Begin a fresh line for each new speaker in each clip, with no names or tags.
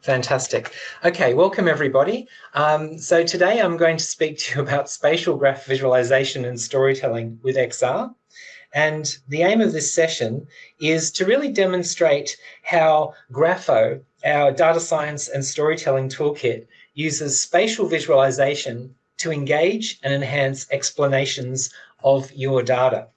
Fantastic. Okay, welcome everybody. So today I'm going to speak to you about spatial graph visualization and storytelling with XR. And the aim of this session is to really demonstrate how Grapho, our data science and storytelling toolkit, uses spatial visualization to engage and enhance explanations of your data.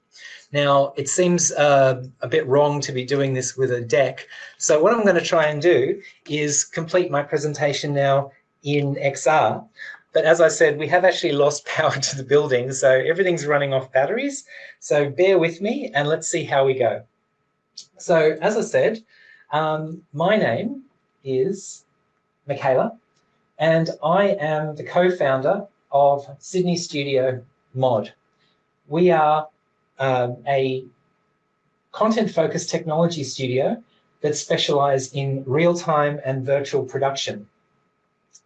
Now, it seems a bit wrong to be doing this with a deck. So what I'm going to try and do is complete my presentation now in XR. But as I said, we have actually lost power to the building, so everything's running off batteries. So bear with me and let's see how we go. So as I said, my name is Michela, and I am the co-founder of Sydney Studio Mod. We are a content-focused technology studio that specialise in real-time and virtual production.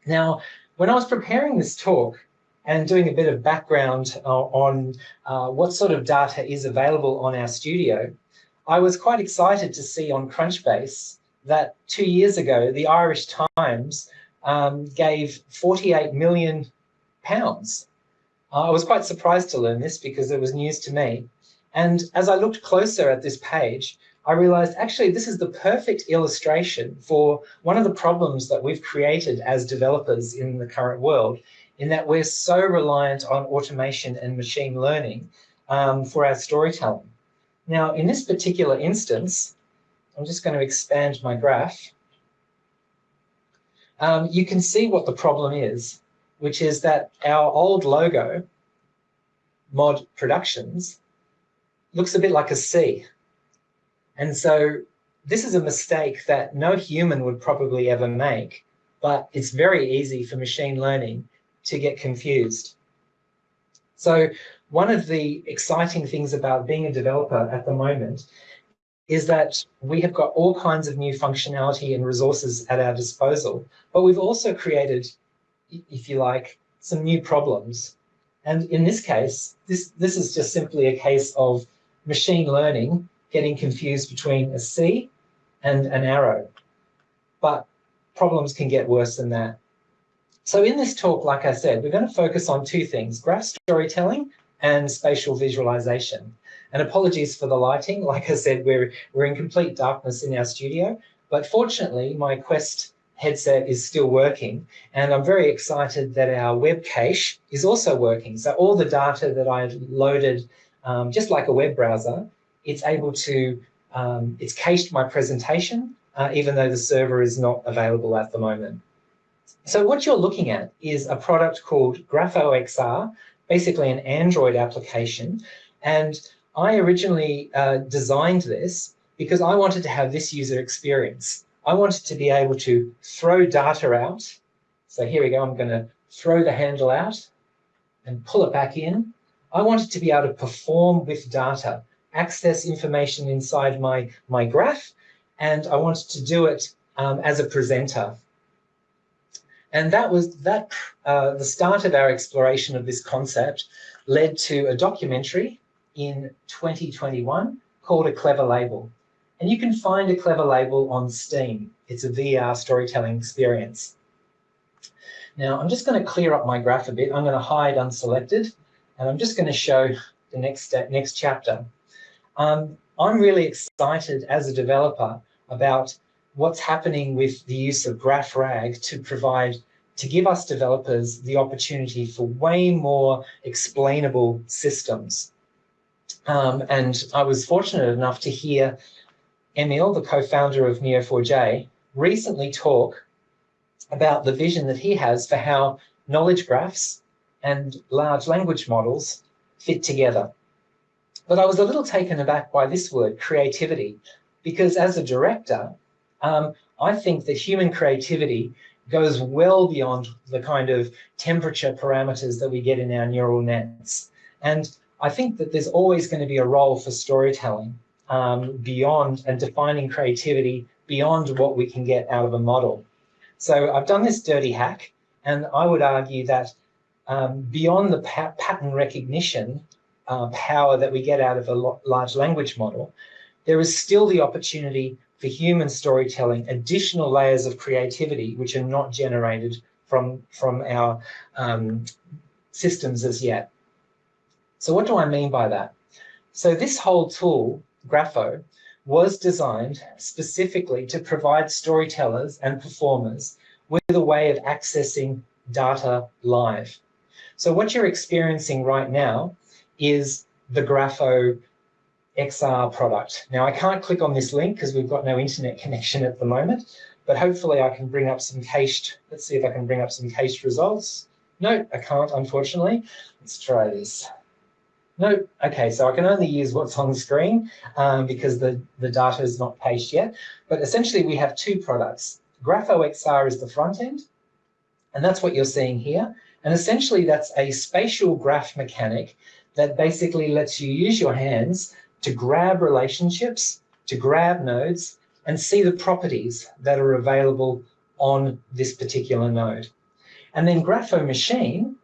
Now, when I was preparing this talk and doing a bit of background on what sort of data is available on our studio, I was quite excited to see on Crunchbase that 2 years ago, the Irish Times gave £48 million. I was quite surprised to learn this because it was news to me. And as I looked closer at this page, I realized actually this is the perfect illustration for one of the problems that we've created as developers in the current world, in that we're so reliant on automation and machine learning for our storytelling. Now, in this particular instance, I'm just going to expand my graph. You can see what the problem is, which is that our old logo, Mod Productions, looks a bit like a C. And so this is a mistake that no human would probably ever make, but it's very easy for machine learning to get confused. So one of the exciting things about being a developer at the moment is that we have got all kinds of new functionality and resources at our disposal, but we've also created, if you like, some new problems. And in this case, this is just simply a case of machine learning getting confused between a C and an arrow. But problems can get worse than that. So in this talk, like I said, we're going to focus on two things: graph storytelling and spatial visualization. And apologies for the lighting. Like I said, we're in complete darkness in our studio, but fortunately my Quest headset is still working, and I'm very excited that our web cache is also working. So all the data that I loaded, just like a web browser, it's able to, it's cached my presentation, even though the server is not available at the moment. So what you're looking at is a product called Grapho XR, basically an Android application. And I originally designed this because I wanted to have this user experience. I wanted to be able to throw data out. So here we go, I'm going to throw the handle out and pull it back in. I wanted to be able to perform with data, access information inside my graph, and I wanted to do it as a presenter. And that was the start of our exploration of this concept led to a documentary in 2021 called A Clever Label. And you can find A Clever Label on Steam. It's a VR storytelling experience. Now, I'm just going to clear up my graph a bit. I'm going to hide unselected, and I'm just going to show the next chapter. I'm really excited as a developer about what's happening with the use of GraphRag to give us developers the opportunity for way more explainable systems. And I was fortunate enough to hear Emil, the co-founder of Neo4j, recently talk about the vision that he has for how knowledge graphs and large language models fit together. But I was a little taken aback by this word, creativity, because as a director, I think that human creativity goes well beyond the kind of temperature parameters that we get in our neural nets. And I think that there's always going to be a role for storytelling beyond and defining creativity beyond what we can get out of a model. So I've done this dirty hack, and I would argue that beyond the pattern recognition power that we get out of a large language model, there is still the opportunity for human storytelling additional layers of creativity which are not generated from our systems as yet. So what do I mean by that? So this whole tool, Grapho, was designed specifically to provide storytellers and performers with a way of accessing data live. So what you're experiencing right now is the Grapho XR product. Now I can't click on this link because we've got no internet connection at the moment, but hopefully I can bring up some cached, let's see if I can bring up some cached results. No, I can't, unfortunately. Let's try this. No, okay, so I can only use what's on the screen because the data is not cached yet. But essentially we have two products. Grapho XR is the front end, and that's what you're seeing here. And essentially that's a spatial graph mechanic that basically lets you use your hands to grab relationships, to grab nodes, and see the properties that are available on this particular node. And then Grapho Machine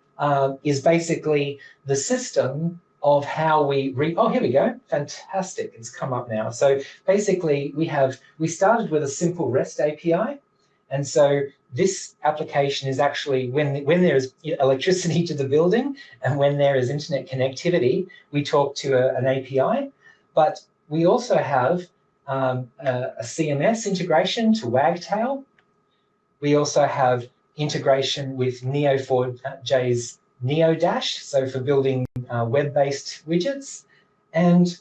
is basically the system of how we oh, here we go, fantastic, it's come up now. So basically we started with a simple REST API, and so this application is actually when there is electricity to the building and when there is internet connectivity, we talk to an API, but we also have a CMS integration to Wagtail. We also have integration with Neo4j's NeoDash, so for building web-based widgets. And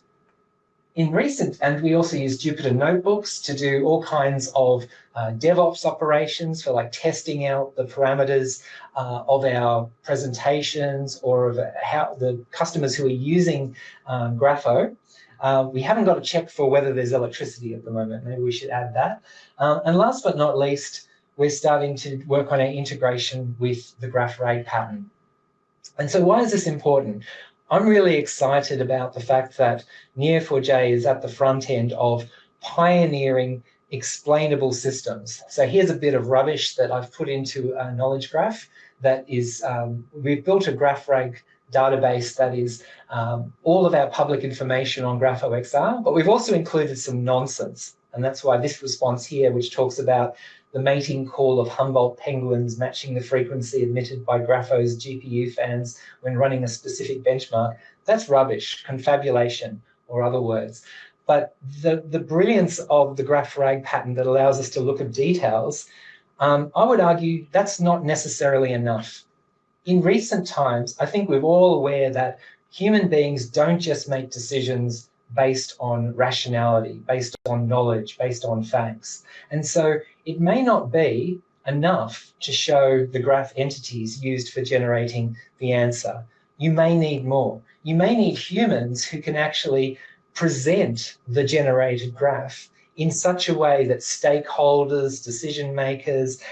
we also use Jupyter Notebooks to do all kinds of DevOps operations for like testing out the parameters of our presentations or of how the customers who are using Grapho. We haven't got a check for whether there's electricity at the moment. Maybe we should add that. And last but not least, we're starting to work on our integration with the GraphRag pattern. And so why is this important? I'm really excited about the fact that Neo4j is at the front end of pioneering explainable systems. So here's a bit of rubbish that I've put into a knowledge graph that is, we've built a GraphRag database that is all of our public information on Grapho XR, but we've also included some nonsense. And that's why this response here, which talks about the mating call of Humboldt penguins matching the frequency emitted by Grapho's GPU fans when running a specific benchmark, that's rubbish, confabulation, or other words. But the brilliance of the GraphRag pattern that allows us to look at details, I would argue that's not necessarily enough. In recent times, I think we're all aware that human beings don't just make decisions based on rationality, based on knowledge, based on facts. And so it may not be enough to show the graph entities used for generating the answer. You may need more. You may need humans who can actually present the generated graph in such a way that stakeholders, decision makers,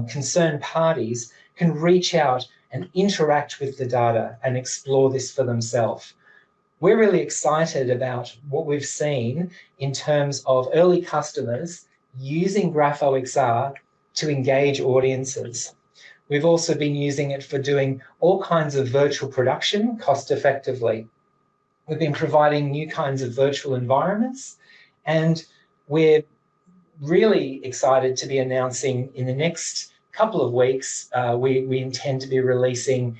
concerned parties can reach out and interact with the data and explore this for themselves. We're really excited about what we've seen in terms of early customers using Grapho XR to engage audiences. We've also been using it for doing all kinds of virtual production cost effectively. We've been providing new kinds of virtual environments, and we're really excited to be announcing in the next couple of weeks, we intend to be releasing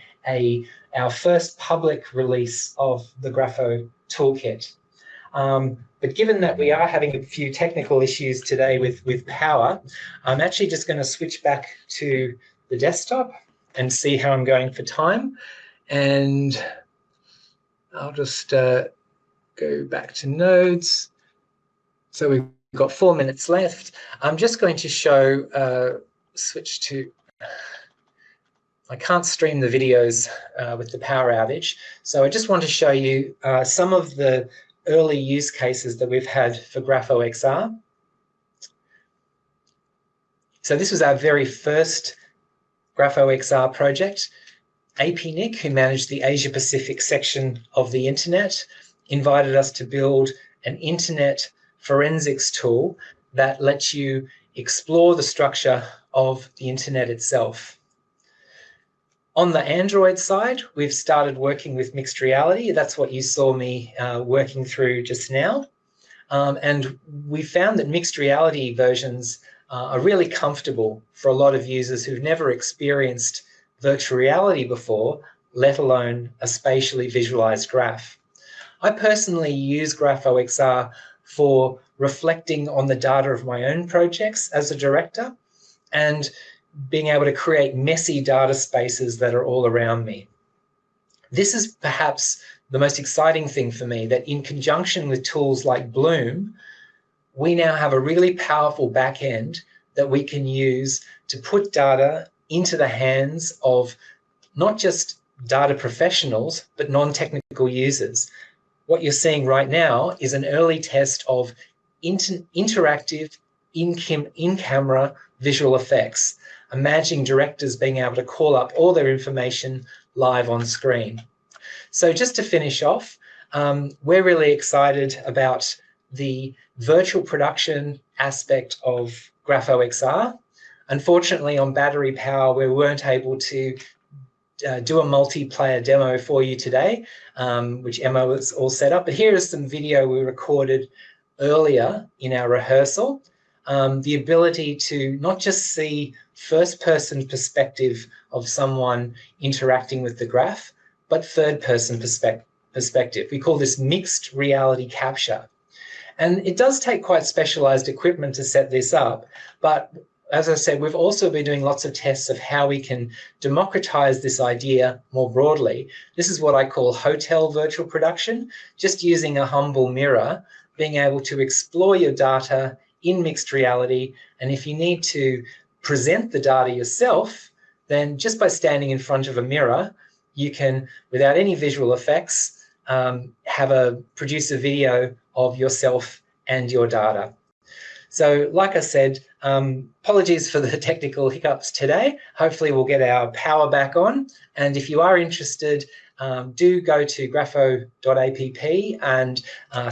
our first public release of the Grapho toolkit. But given that we are having a few technical issues today with power, I'm actually just going to switch back to the desktop and see how I'm going for time. And I'll just go back to nodes. So we've got 4 minutes left. I'm just going to show, switch to, I can't stream the videos with the power outage. So I just want to show you some of the early use cases that we've had for Grapho XR. So this was our very first Grapho XR project. APNIC, who managed the Asia Pacific section of the internet, invited us to build an internet forensics tool that lets you explore the structure of the internet itself. On the Android side, we've started working with mixed reality. That's what you saw me working through just now. and we found that mixed reality versions are really comfortable for a lot of users who've never experienced virtual reality before, let alone a spatially visualized graph. I personally use Grapho XR for reflecting on the data of my own projects as a director and being able to create messy data spaces that are all around me. This is perhaps the most exciting thing for me, that in conjunction with tools like Bloom, we now have a really powerful back end that we can use to put data into the hands of not just data professionals, but non-technical users. What you're seeing right now is an early test of interactive in-camera visual effects. Imagine directors being able to call up all their information live on screen. So just to finish off, we're really excited about the virtual production aspect of Grapho XR. Unfortunately, on battery power, we weren't able to do a multiplayer demo for you today, which Emma was all set up. But here is some video we recorded earlier in our rehearsal. The ability to not just see first-person perspective of someone interacting with the graph, but third-person perspective. We call this mixed reality capture. And it does take quite specialized equipment to set this up, but as I said, we've also been doing lots of tests of how we can democratize this idea more broadly. This is what I call hotel virtual production, just using a humble mirror, being able to explore your data in mixed reality. And if you need to present the data yourself, then just by standing in front of a mirror, you can, without any visual effects, produce a video of yourself and your data. So like I said, apologies for the technical hiccups today. Hopefully we'll get our power back on. And if you are interested, do go to grapho.app and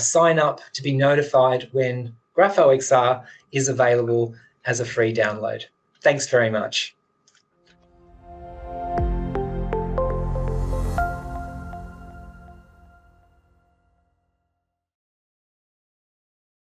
sign up to be notified when Grapho XR is available as a free download. Thanks very much.